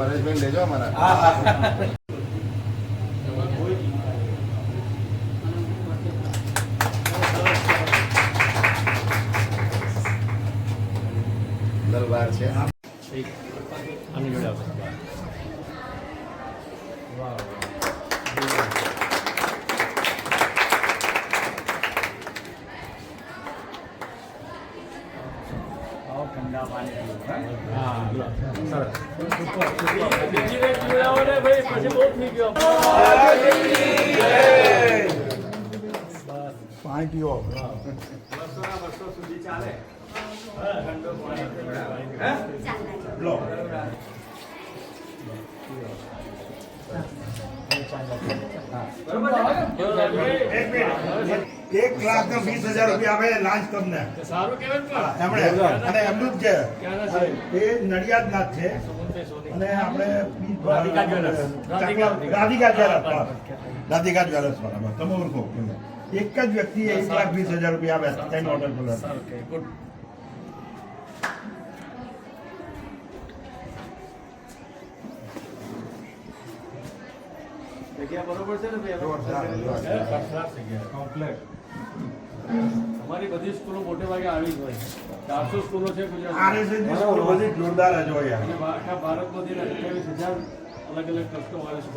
પરેશભાઈ લેજો અમારા. દરબાર છે ઠંડા પાણી પીવો. વર્ષો સુધી ચાલે. ઠંડો પાણી લો. 1,20,000 રૂપિયા આવે લાંચ તમને. સારું કહેવાય. એમણે અને એમનું જ છે એ નડિયાદનાથ છે અને આપણે રાધિકા જ્વેલર્સ બરાબર તમે ઓળખો. એક જ વ્યક્તિ 1,20,000 રૂપિયા આવે તેની ઓર્ડર બોલે. જગ્યા બરોબર છે ને અમારી બધી સ્કૂલો મોટે ભાગે આવી જ હોય. 400 સ્કૂલો છે ગુજરાતમાં. જોરદાર જ હોય. આખા ભારતમાંથી 28,000 અલગ અલગ ટ્રસ્ટો આવે છે.